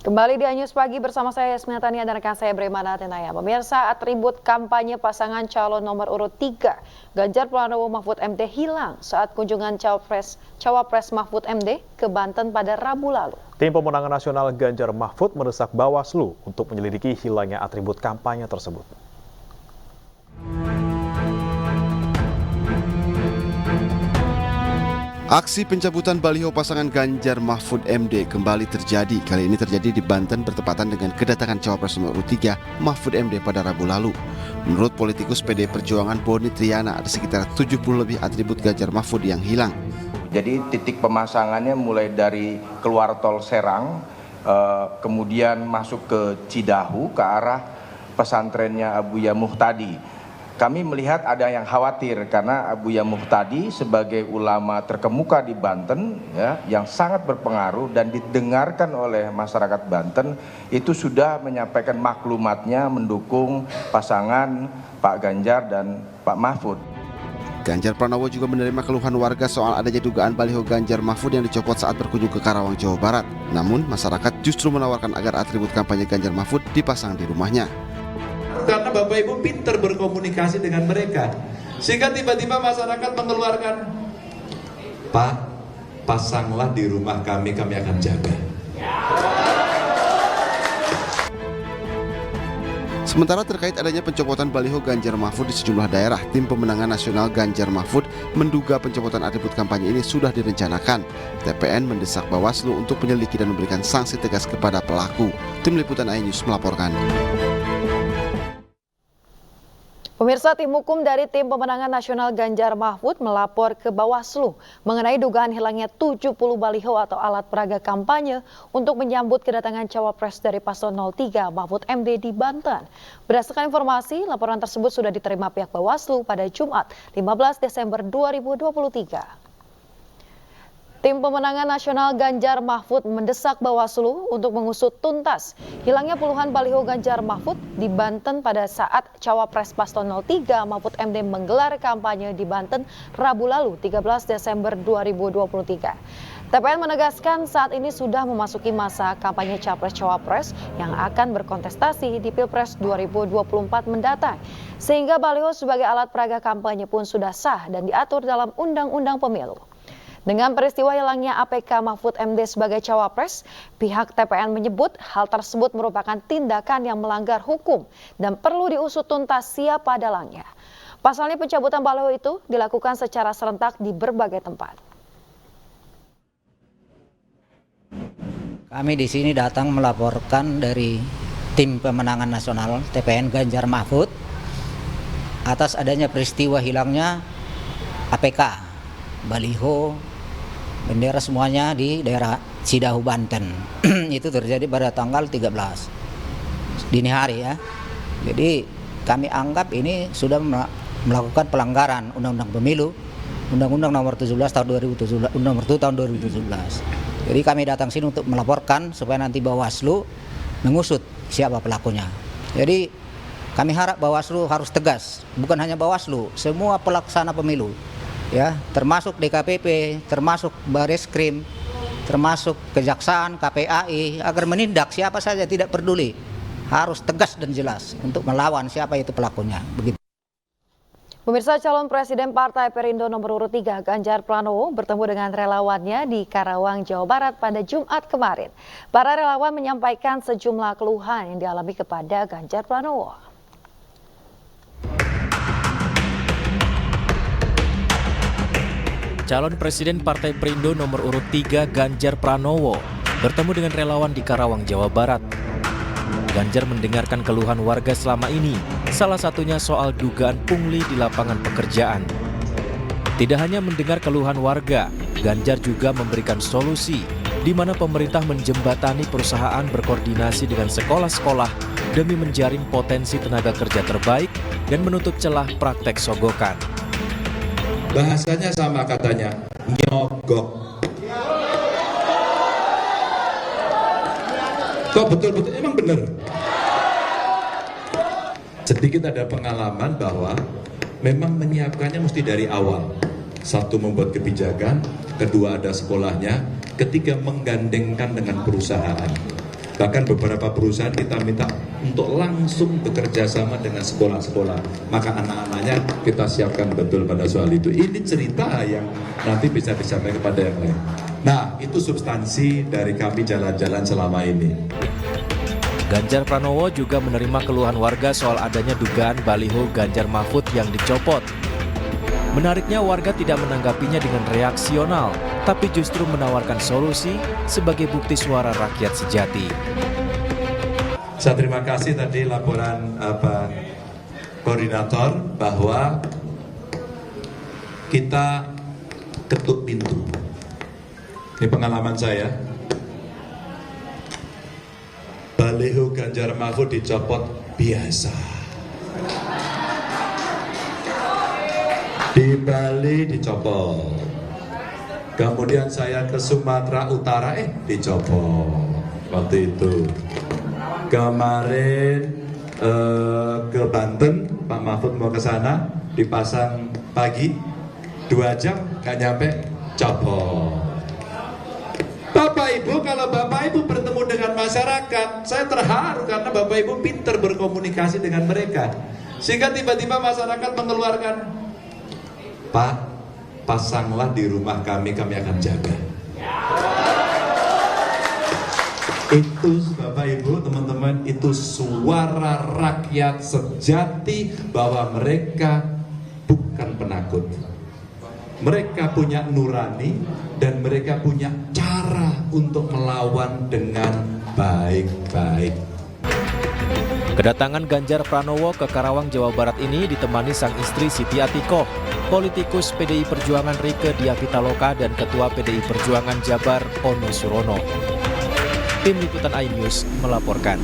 Kembali di Anyus Pagi bersama saya Yasmina Tania dan rekan saya Bremana Tenaya. Pemirsa, atribut kampanye pasangan calon nomor urut 3 Ganjar Pranowo Mahfud MD hilang saat kunjungan Cawapres Mahfud MD ke Banten pada Rabu lalu. Tim pemenangan nasional Ganjar Mahfud mendesak Bawaslu untuk menyelidiki hilangnya atribut kampanye tersebut. Aksi pencabutan baliho pasangan Ganjar Mahfud MD kembali terjadi. Kali ini terjadi di Banten bertepatan dengan kedatangan Cawapres nomor 3 Mahfud MD pada Rabu lalu. Menurut politikus PD Perjuangan Boni Triana, ada sekitar 70 lebih atribut Ganjar Mahfud yang hilang. Jadi titik pemasangannya mulai dari keluar tol Serang, kemudian masuk ke Cidahu ke arah pesantrennya Abuya Muhtadi. Kami melihat ada yang khawatir karena Abuya Muhtadi sebagai ulama terkemuka di Banten ya, yang sangat berpengaruh dan didengarkan oleh masyarakat Banten itu sudah menyampaikan maklumatnya mendukung pasangan Pak Ganjar dan Pak Mahfud. Ganjar Pranowo juga menerima keluhan warga soal adanya dugaan baliho Ganjar Mahfud yang dicopot saat berkunjung ke Karawang, Jawa Barat. Namun masyarakat justru menawarkan agar atribut kampanye Ganjar Mahfud dipasang di rumahnya. Karena Bapak Ibu pintar berkomunikasi dengan mereka, sehingga tiba-tiba masyarakat mengeluarkan, Pak, pasanglah di rumah kami akan jaga. Sementara terkait adanya pencopotan baliho Ganjar Mahfud di sejumlah daerah, tim pemenangan nasional Ganjar Mahfud menduga pencopotan atribut kampanye ini sudah direncanakan. TPN mendesak Bawaslu untuk menyelidiki dan memberikan sanksi tegas kepada pelaku. Tim Liputan iNews melaporkan. Pemirsa, tim hukum dari tim pemenangan nasional Ganjar Mahfud melapor ke Bawaslu mengenai dugaan hilangnya 70 baliho atau alat peraga kampanye untuk menyambut kedatangan Cawapres dari paslon 03 Mahfud MD di Banten. Berdasarkan informasi, laporan tersebut sudah diterima pihak Bawaslu pada Jumat 15 Desember 2023. Tim pemenangan nasional Ganjar Mahfud mendesak Bawaslu untuk mengusut tuntas hilangnya puluhan baliho Ganjar Mahfud di Banten pada saat Cawapres paslon 03 Mahfud MD menggelar kampanye di Banten Rabu lalu 13 Desember 2023. TPN menegaskan saat ini sudah memasuki masa kampanye Capres-Cawapres yang akan berkontestasi di Pilpres 2024 mendatang. Sehingga baliho sebagai alat peraga kampanye pun sudah sah dan diatur dalam Undang-Undang Pemilu. Dengan peristiwa hilangnya APK Mahfud MD sebagai Cawapres, pihak TPN menyebut hal tersebut merupakan tindakan yang melanggar hukum dan perlu diusut tuntas siapa dalangnya. Pasalnya pencabutan baliho itu dilakukan secara serentak di berbagai tempat. Kami di sini datang melaporkan dari tim pemenangan nasional TPN Ganjar Mahfud atas adanya peristiwa hilangnya APK, baliho, bendera semuanya di daerah Cidahu, Banten. Itu terjadi pada tanggal 13 dini hari ya. Jadi kami anggap ini sudah melakukan pelanggaran Undang-Undang Pemilu, Undang-Undang Nomor 17 tahun 2017, Nomor 1 tahun 2017. Jadi kami datang sini untuk melaporkan supaya nanti Bawaslu mengusut siapa pelakunya. Jadi kami harap Bawaslu harus tegas, bukan hanya Bawaslu, semua pelaksana pemilu. Ya, termasuk DKPP, termasuk Bareskrim, termasuk Kejaksaan, KPAI, agar menindak siapa saja tidak peduli. Harus tegas dan jelas untuk melawan siapa itu pelakunya. Begitu. Pemirsa, calon Presiden Partai Perindo nomor urut 3 Ganjar Pranowo bertemu dengan relawannya di Karawang, Jawa Barat pada Jumat kemarin. Para relawan menyampaikan sejumlah keluhan yang dialami kepada Ganjar Pranowo. Calon Presiden Partai Perindo nomor urut 3 Ganjar Pranowo bertemu dengan relawan di Karawang, Jawa Barat. Ganjar mendengarkan keluhan warga selama ini, salah satunya soal dugaan pungli di lapangan pekerjaan. Tidak hanya mendengar keluhan warga, Ganjar juga memberikan solusi di mana pemerintah menjembatani perusahaan berkoordinasi dengan sekolah-sekolah demi menjaring potensi tenaga kerja terbaik dan menutup celah praktek sogokan. Bahasanya sama katanya, nyogok. Kok betul-betul emang benar? Sedikit ada pengalaman bahwa memang menyiapkannya mesti dari awal. Satu, membuat kebijakan, kedua ada sekolahnya, ketiga menggandengkan dengan perusahaan. Bahkan beberapa perusahaan kita minta untuk langsung bekerja sama dengan sekolah-sekolah. Maka anak-anaknya kita siapkan betul pada soal itu. Ini cerita yang nanti bisa disampaikan kepada yang lain. Nah, itu substansi dari kami jalan-jalan selama ini. Ganjar Pranowo juga menerima keluhan warga soal adanya dugaan baliho Ganjar Mahfud yang dicopot. Menariknya, warga tidak menanggapinya dengan reaksional, tapi justru menawarkan solusi sebagai bukti suara rakyat sejati. Saya terima kasih tadi laporan koordinator bahwa kita ketuk pintu. Ini pengalaman saya. Baliho Ganjar Mahfud dicopot biasa. Di Bali dicopot. Kemudian saya ke Sumatera Utara, dicopot waktu itu. Kemarin ke Banten, Pak Mahfud mau ke sana, dipasang pagi, 2 jam gak nyampe, copot. Bapak Ibu, kalau Bapak Ibu bertemu dengan masyarakat, saya terharu karena Bapak Ibu pintar berkomunikasi dengan mereka. Sehingga tiba-tiba masyarakat mengeluarkan, Pak, pasanglah di rumah kami akan jaga. Itu Bapak Ibu, teman-teman, itu suara rakyat sejati bahwa mereka bukan penakut. Mereka punya nurani dan mereka punya cara untuk melawan dengan baik-baik. Kedatangan Ganjar Pranowo ke Karawang, Jawa Barat ini ditemani sang istri Siti Atikoh, politikus PDI Perjuangan Rieke Diah Pitaloka dan Ketua PDI Perjuangan Jabar Ono Surono. Tim Liputan iNews melaporkan.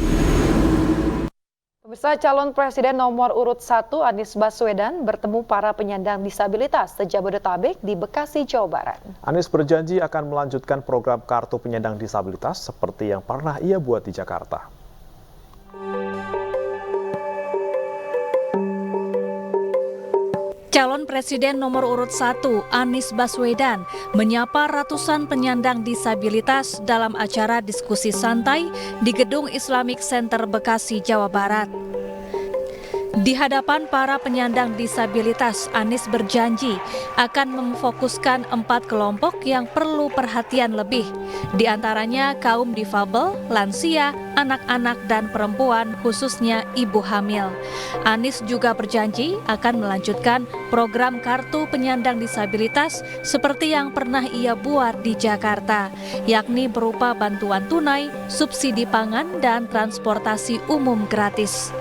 Pemirsa, calon presiden nomor urut 1 Anies Baswedan bertemu para penyandang disabilitas se-Jabodetabek di Bekasi, Jawa Barat. Anies berjanji akan melanjutkan program kartu penyandang disabilitas seperti yang pernah ia buat di Jakarta. Calon Presiden nomor urut 1 Anies Baswedan menyapa ratusan penyandang disabilitas dalam acara diskusi santai di Gedung Islamic Center Bekasi, Jawa Barat. Di hadapan para penyandang disabilitas, Anies berjanji akan memfokuskan 4 kelompok yang perlu perhatian lebih, di antaranya kaum difabel, lansia, anak-anak dan perempuan, khususnya ibu hamil. Anies juga berjanji akan melanjutkan program kartu penyandang disabilitas seperti yang pernah ia buat di Jakarta, yakni berupa bantuan tunai, subsidi pangan, dan transportasi umum gratis.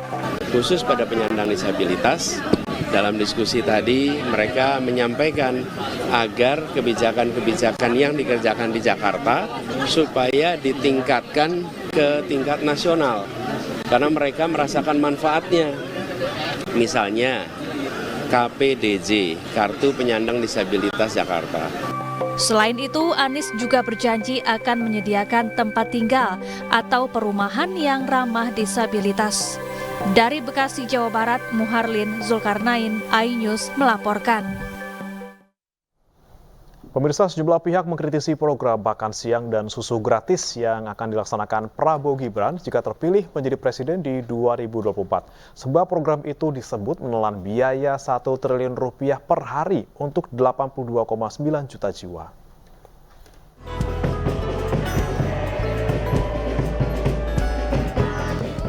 Khusus pada penyandang disabilitas, dalam diskusi tadi mereka menyampaikan agar kebijakan-kebijakan yang dikerjakan di Jakarta supaya ditingkatkan ke tingkat nasional karena mereka merasakan manfaatnya. Misalnya KPDJ, Kartu Penyandang Disabilitas Jakarta. Selain itu, Anies juga berjanji akan menyediakan tempat tinggal atau perumahan yang ramah disabilitas. Dari Bekasi, Jawa Barat, Muharlin Zulkarnain, iNews melaporkan. Pemirsa, sejumlah pihak mengkritisi program makan siang dan susu gratis yang akan dilaksanakan Prabowo Gibran jika terpilih menjadi presiden di 2024. Sebab program itu disebut menelan biaya 1 triliun rupiah per hari untuk 82,9 juta jiwa.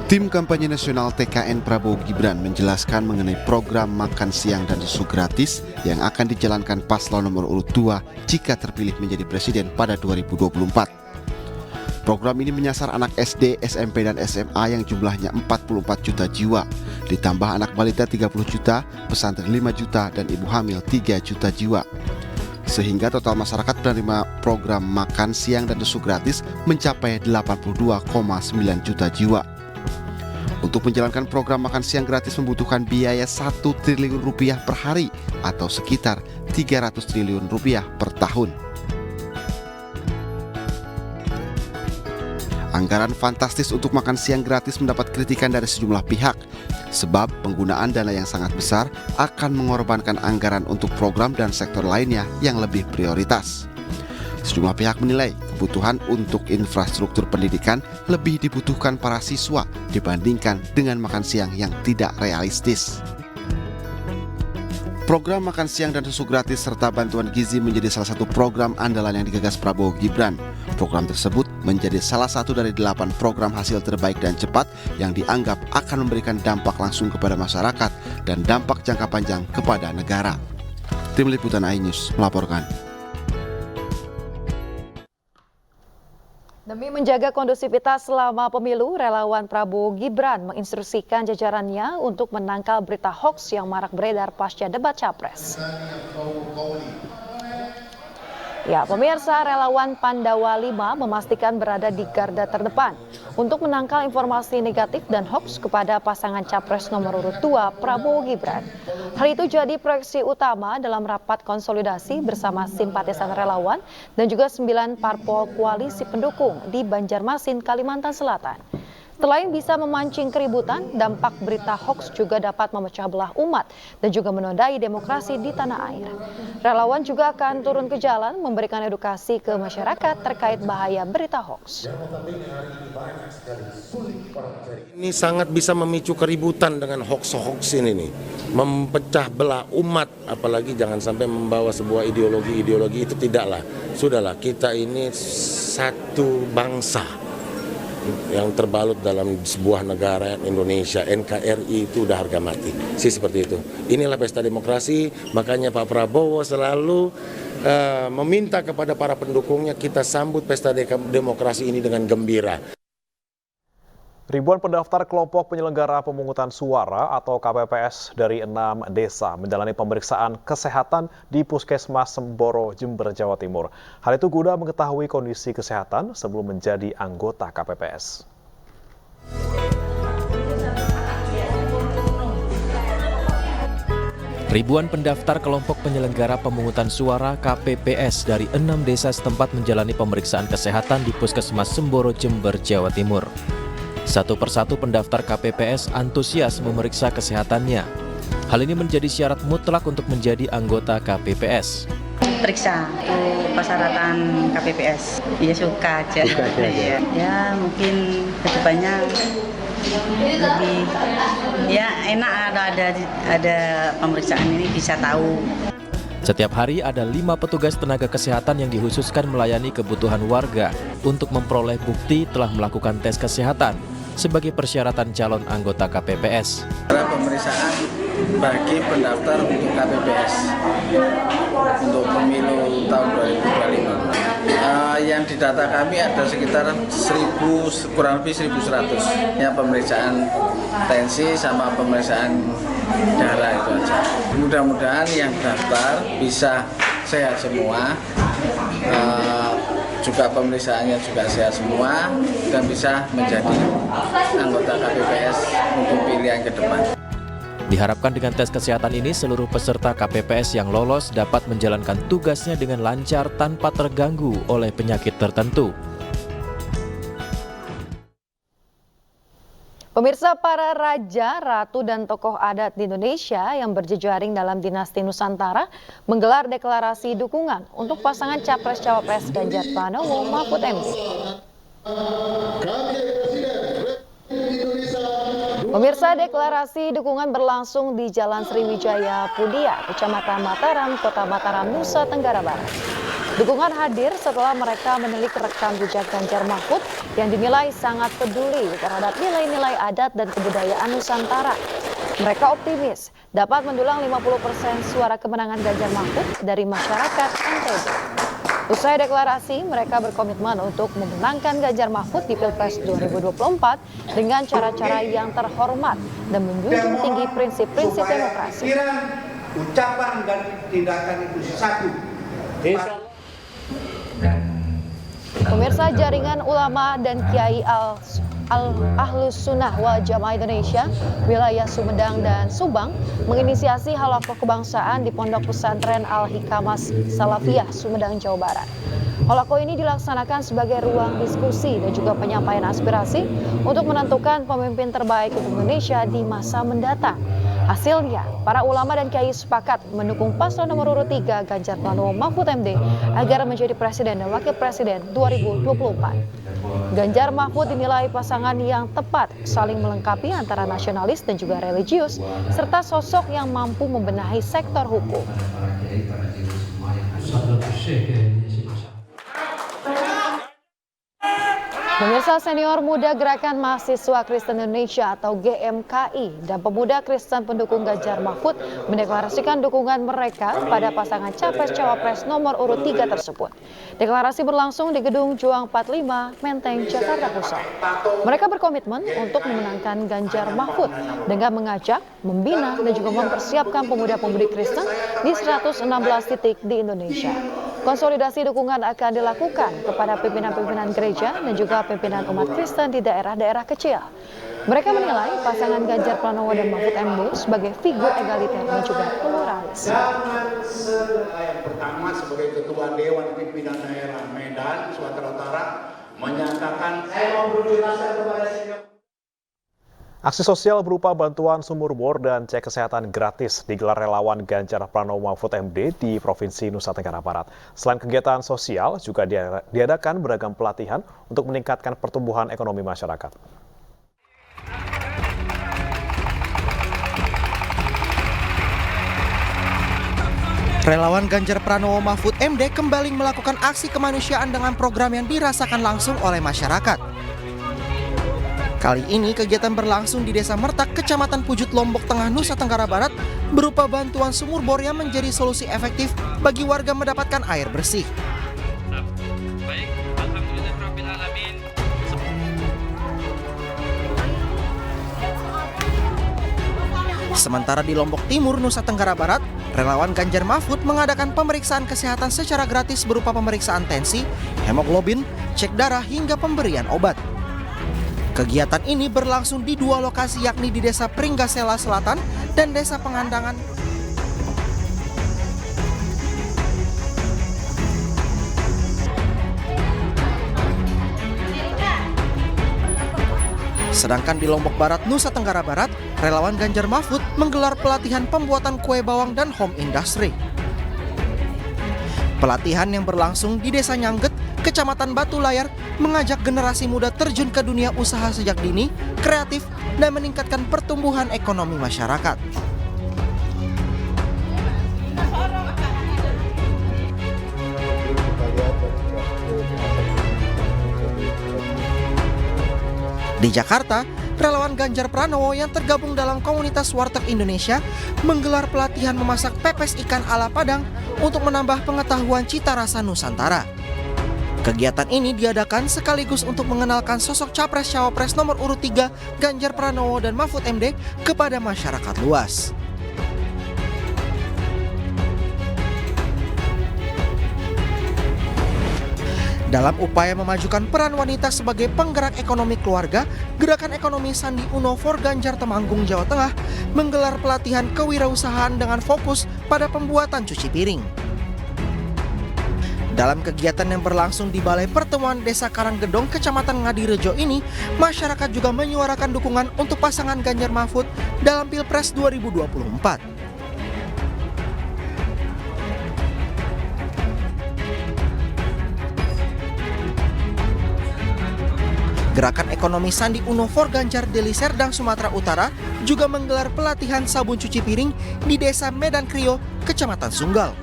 Tim kampanye nasional TKN Prabowo Gibran menjelaskan mengenai program makan siang dan susu gratis yang akan dijalankan paslon nomor urut 2 jika terpilih menjadi presiden pada 2024. Program ini menyasar anak SD, SMP, dan SMA yang jumlahnya 44 juta jiwa, ditambah anak balita 30 juta, pesantren 5 juta, dan ibu hamil 3 juta jiwa. Sehingga total masyarakat penerima program makan siang dan susu gratis mencapai 82,9 juta jiwa. Untuk menjalankan program makan siang gratis membutuhkan biaya 1 triliun rupiah per hari atau sekitar 300 triliun rupiah per tahun. Anggaran fantastis untuk makan siang gratis mendapat kritikan dari sejumlah pihak, sebab penggunaan dana yang sangat besar akan mengorbankan anggaran untuk program dan sektor lainnya yang lebih prioritas. Sejumlah pihak menilai kebutuhan untuk infrastruktur pendidikan lebih dibutuhkan para siswa dibandingkan dengan makan siang yang tidak realistis. Program makan siang dan susu gratis serta bantuan gizi menjadi salah satu program andalan yang digagas Prabowo Gibran. Program tersebut menjadi salah satu dari 8 program hasil terbaik dan cepat yang dianggap akan memberikan dampak langsung kepada masyarakat dan dampak jangka panjang kepada negara. Tim Liputan iNews melaporkan. Demi menjaga kondusivitas selama pemilu, relawan Prabowo Gibran menginstruksikan jajarannya untuk menangkal berita hoaks yang marak beredar pasca debat Capres. Ya, pemirsa, relawan Pandawa 5 memastikan berada di garda terdepan untuk menangkal informasi negatif dan hoaks kepada pasangan Capres nomor urut 2 Prabowo Gibran. Hal itu jadi proyeksi utama dalam rapat konsolidasi bersama simpatisan relawan dan juga 9 parpol koalisi pendukung di Banjarmasin, Kalimantan Selatan. Selain bisa memancing keributan, dampak berita hoaks juga dapat memecah belah umat dan juga menodai demokrasi di tanah air. Relawan juga akan turun ke jalan memberikan edukasi ke masyarakat terkait bahaya berita hoaks. Ini sangat bisa memicu keributan dengan hoaks-hoaks ini nih. Mempecah belah umat, apalagi jangan sampai membawa sebuah ideologi itu tidaklah. Sudahlah, kita ini satu bangsa yang terbalut dalam sebuah negara Indonesia. NKRI itu udah harga mati seperti itu. Inilah pesta demokrasi, makanya Pak Prabowo selalu meminta kepada para pendukungnya kita sambut pesta demokrasi ini dengan gembira. Ribuan pendaftar kelompok penyelenggara pemungutan suara atau KPPS dari 6 desa menjalani pemeriksaan kesehatan di Puskesmas Semboro, Jember, Jawa Timur. Hal itu guna mengetahui kondisi kesehatan sebelum menjadi anggota KPPS. Ribuan pendaftar kelompok penyelenggara pemungutan suara KPPS dari 6 desa setempat menjalani pemeriksaan kesehatan di Puskesmas Semboro, Jember, Jawa Timur. Satu persatu pendaftar KPPS antusias memeriksa kesehatannya. Hal ini menjadi syarat mutlak untuk menjadi anggota KPPS. Periksa persyaratan KPPS. Ya suka aja. Ya mungkin kedepannya lebih enak ada pemeriksaan ini bisa tahu. Setiap hari ada 5 petugas tenaga kesehatan yang dikhususkan melayani kebutuhan warga untuk memperoleh bukti telah melakukan tes kesehatan sebagai persyaratan calon anggota KPPS. Pemeriksaan bagi pendaftar untuk KPPS untuk pemilu tahun 2025. Yang di data kami ada sekitar kurang lebih 1.100. Ya, pemeriksaan tensi sama pemeriksaan darah itu aja. Mudah-mudahan yang daftar bisa sehat semua. Juga pemeriksaannya juga sehat semua dan bisa menjadi anggota KPPS untuk pilihan ke depan. Diharapkan dengan tes kesehatan ini seluruh peserta KPPS yang lolos dapat menjalankan tugasnya dengan lancar tanpa terganggu oleh penyakit tertentu. Pemirsa, para raja, ratu, dan tokoh adat di Indonesia yang berjejaring dalam dinasti Nusantara menggelar deklarasi dukungan untuk pasangan Capres-Cawapres Ganjar Pranowo Mahfud MD. Pemirsa, deklarasi dukungan berlangsung di Jalan Sriwijaya Pudia, Kecamatan Mataram, Kota Mataram, Nusa Tenggara Barat. Dukungan hadir setelah mereka menilik rekam jejak Ganjar Mahfud yang dinilai sangat peduli terhadap nilai-nilai adat dan kebudayaan Nusantara. Mereka optimis dapat mendulang 50% suara kemenangan Ganjar Mahfud dari masyarakat NTB. Usai deklarasi, mereka berkomitmen untuk memenangkan Ganjar Mahfud di Pilpres 2024 dengan cara-cara yang terhormat dan menjunjung tinggi prinsip-prinsip demokrasi. Ucapan dan tindakan itu satu. Pemirsa, jaringan ulama dan kiai Ahlus Sunnah wal Jamaah Indonesia wilayah Sumedang dan Subang menginisiasi halaqah kebangsaan di Pondok Pesantren Al-Hikamas Salafiyah Sumedang, Jawa Barat. Halaqah ini dilaksanakan sebagai ruang diskusi dan juga penyampaian aspirasi untuk menentukan pemimpin terbaik untuk Indonesia di masa mendatang. Hasilnya, para ulama dan kiai sepakat mendukung paslon nomor urut 3 Ganjar Pranowo Mahfud MD agar menjadi presiden dan wakil presiden 2024. Ganjar Mahfud dinilai pasangan yang tepat, saling melengkapi antara nasionalis dan juga religius, serta sosok yang mampu membenahi sektor hukum. Pemirsa, senior muda Gerakan Mahasiswa Kristen Indonesia atau GMKI dan pemuda Kristen pendukung Ganjar Mahfud mendeklarasikan dukungan mereka pada pasangan Capres-Cawapres nomor urut 3 tersebut. Deklarasi berlangsung di Gedung Juang 45, Menteng, Jakarta Pusat. Mereka berkomitmen untuk memenangkan Ganjar Mahfud dengan mengajak, membina, dan juga mempersiapkan pemuda-pemudi Kristen di 116 titik di Indonesia. Konsolidasi dukungan akan dilakukan kepada pimpinan-pimpinan gereja dan juga pimpinan umat Kristen di daerah-daerah kecil. Mereka menilai pasangan Ganjar Pranowo dan Mahfud MD sebagai figur egaliter dan juga pluralis. Yang pertama sebagai Ketua Dewan Pimpinan Daerah Medan, Sumatera Utara, menyatakan saya mau berjelasan kepada senior. Aksi sosial berupa bantuan sumur bor dan cek kesehatan gratis digelar relawan Ganjar Pranowo Mahfud MD di Provinsi Nusa Tenggara Barat. Selain kegiatan sosial, juga diadakan beragam pelatihan untuk meningkatkan pertumbuhan ekonomi masyarakat. Relawan Ganjar Pranowo Mahfud MD kembali melakukan aksi kemanusiaan dengan program yang dirasakan langsung oleh masyarakat. Kali ini kegiatan berlangsung di Desa Mertak, Kecamatan Pujut, Lombok Tengah, Nusa Tenggara Barat, berupa bantuan sumur bor yang menjadi solusi efektif bagi warga mendapatkan air bersih. Sementara di Lombok Timur, Nusa Tenggara Barat, relawan Ganjar Mahfud mengadakan pemeriksaan kesehatan secara gratis berupa pemeriksaan tensi, hemoglobin, cek darah, hingga pemberian obat. Kegiatan ini berlangsung di dua lokasi, yakni di Desa Pringgasela Selatan dan Desa Pengandangan. Sedangkan di Lombok Barat, Nusa Tenggara Barat, relawan Ganjar Mahfud menggelar pelatihan pembuatan kue bawang dan home industry. Pelatihan yang berlangsung di Desa Nyangget, Kecamatan Batu Layar, mengajak generasi muda terjun ke dunia usaha sejak dini, kreatif, dan meningkatkan pertumbuhan ekonomi masyarakat. Di Jakarta, relawan Ganjar Pranowo yang tergabung dalam komunitas Warteg Indonesia menggelar pelatihan memasak pepes ikan ala Padang untuk menambah pengetahuan cita rasa Nusantara. Kegiatan ini diadakan sekaligus untuk mengenalkan sosok Capres-Cawapres nomor urut 3 Ganjar Pranowo dan Mahfud MD kepada masyarakat luas. Dalam upaya memajukan peran wanita sebagai penggerak ekonomi keluarga, Gerakan Ekonomi Sandi Uno for Ganjar Temanggung, Jawa Tengah menggelar pelatihan kewirausahaan dengan fokus pada pembuatan cuci piring. Dalam kegiatan yang berlangsung di Balai Pertemuan Desa Karanggedong, Kecamatan Ngadirejo ini, masyarakat juga menyuarakan dukungan untuk pasangan Ganjar Mahfud dalam Pilpres 2024. Gerakan Ekonomi Sandi Uno for Ganjar Deli Serdang, Sumatera Utara juga menggelar pelatihan sabun cuci piring di Desa Medan Krio, Kecamatan Sunggal.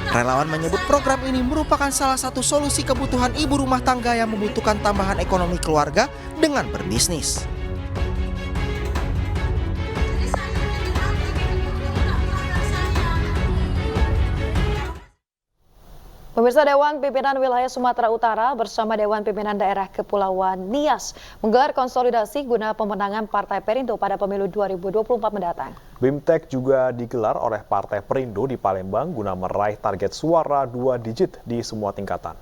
Relawan menyebut program ini merupakan salah satu solusi kebutuhan ibu rumah tangga yang membutuhkan tambahan ekonomi keluarga dengan berbisnis. Pemirsa, Dewan Pimpinan Wilayah Sumatera Utara bersama Dewan Pimpinan Daerah Kepulauan Nias menggelar konsolidasi guna pemenangan Partai Perindo pada pemilu 2024 mendatang. BIMTEK juga digelar oleh Partai Perindo di Palembang guna meraih target suara 2 digit di semua tingkatan.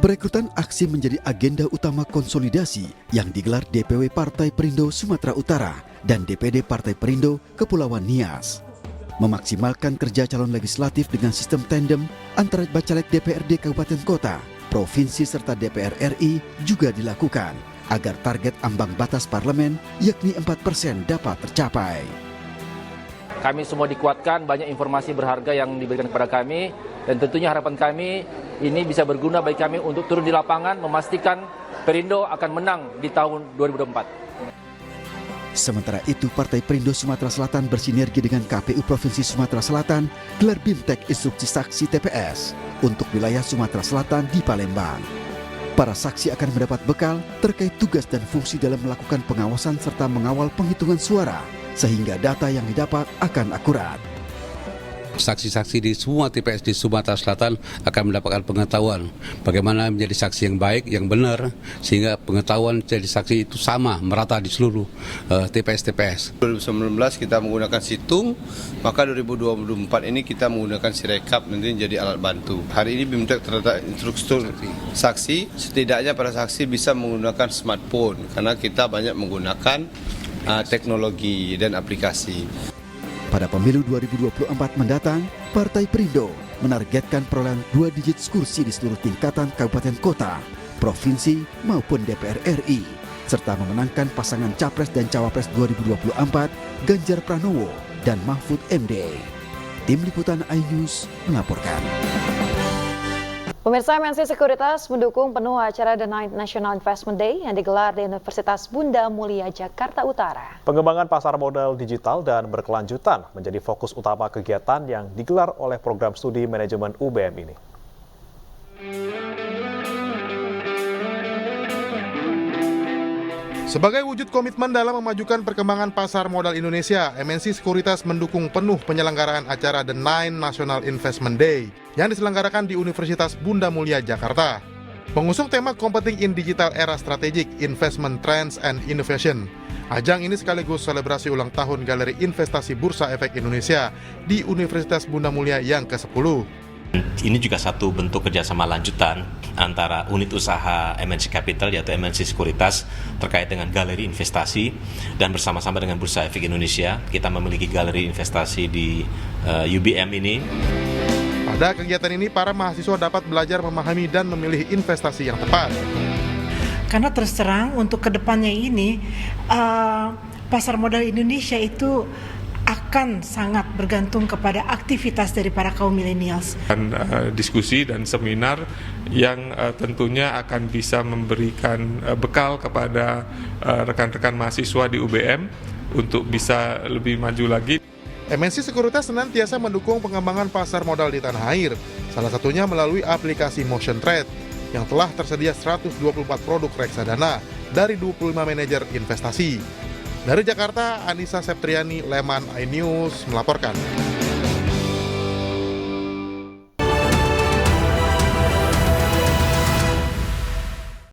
Perekrutan aksi menjadi agenda utama konsolidasi yang digelar DPW Partai Perindo Sumatera Utara dan DPD Partai Perindo Kepulauan Nias. Memaksimalkan kerja calon legislatif dengan sistem tandem antara Bacalek DPRD Kabupaten Kota provinsi serta DPR RI juga dilakukan agar target ambang batas parlemen yakni 4% dapat tercapai. Kami semua dikuatkan, banyak informasi berharga yang diberikan kepada kami, dan tentunya harapan kami ini bisa berguna bagi kami untuk turun di lapangan memastikan Perindo akan menang di tahun 2024. Sementara itu, Partai Perindo Sumatera Selatan bersinergi dengan KPU Provinsi Sumatera Selatan gelar BIMTEK Instruksi Saksi TPS untuk wilayah Sumatera Selatan di Palembang. Para saksi akan mendapat bekal terkait tugas dan fungsi dalam melakukan pengawasan serta mengawal penghitungan suara, sehingga data yang didapat akan akurat. Saksi-saksi di semua TPS di Sumatera Selatan akan mendapatkan pengetahuan bagaimana menjadi saksi yang baik, yang benar, sehingga pengetahuan jadi saksi itu sama, merata di seluruh TPS-TPS. 2019 kita menggunakan situng, maka 2024 ini kita menggunakan Sirekap, nanti jadi alat bantu. Hari ini BIMTEK terdapat instruktur saksi, setidaknya para saksi bisa menggunakan smartphone, karena kita banyak menggunakan teknologi dan aplikasi. Pada pemilu 2024 mendatang, Partai Perindo menargetkan perolehan 2 digit kursi di seluruh tingkatan kabupaten kota, provinsi maupun DPR RI, serta memenangkan pasangan Capres dan Cawapres 2024 Ganjar Pranowo dan Mahfud MD. Tim Liputan iNews melaporkan. Pemirsa, MNC Sekuritas mendukung penuh acara The 9th National Investment Day yang digelar di Universitas Bunda Mulia, Jakarta Utara. Pengembangan pasar modal digital dan berkelanjutan menjadi fokus utama kegiatan yang digelar oleh program studi manajemen UBM ini. Sebagai wujud komitmen dalam memajukan perkembangan pasar modal Indonesia, MNC Sekuritas mendukung penuh penyelenggaraan acara The 9th National Investment Day yang diselenggarakan di Universitas Bunda Mulia, Jakarta. Mengusung tema Competing in Digital Era Strategic Investment Trends and Innovation, ajang ini sekaligus selebrasi ulang tahun Galeri Investasi Bursa Efek Indonesia di Universitas Bunda Mulia yang ke-10. Ini juga satu bentuk kerjasama lanjutan antara unit usaha MNC Capital yaitu MNC Sekuritas terkait dengan galeri investasi, dan bersama-sama dengan Bursa Efek Indonesia kita memiliki galeri investasi di UBM ini. Pada kegiatan ini para mahasiswa dapat belajar memahami dan memilih investasi yang tepat. Karena terus terang untuk kedepannya ini pasar modal Indonesia itu akan sangat bergantung kepada aktivitas dari para kaum milenials. Dan diskusi dan seminar yang tentunya akan bisa memberikan bekal kepada rekan-rekan mahasiswa di UBM untuk bisa lebih maju lagi. MNC Sekuritas senantiasa mendukung pengembangan pasar modal di tanah air, salah satunya melalui aplikasi Motion Trade yang telah tersedia 124 produk reksadana dari 25 manajer investasi. Dari Jakarta, Anissa Septriani, Leman iNews melaporkan.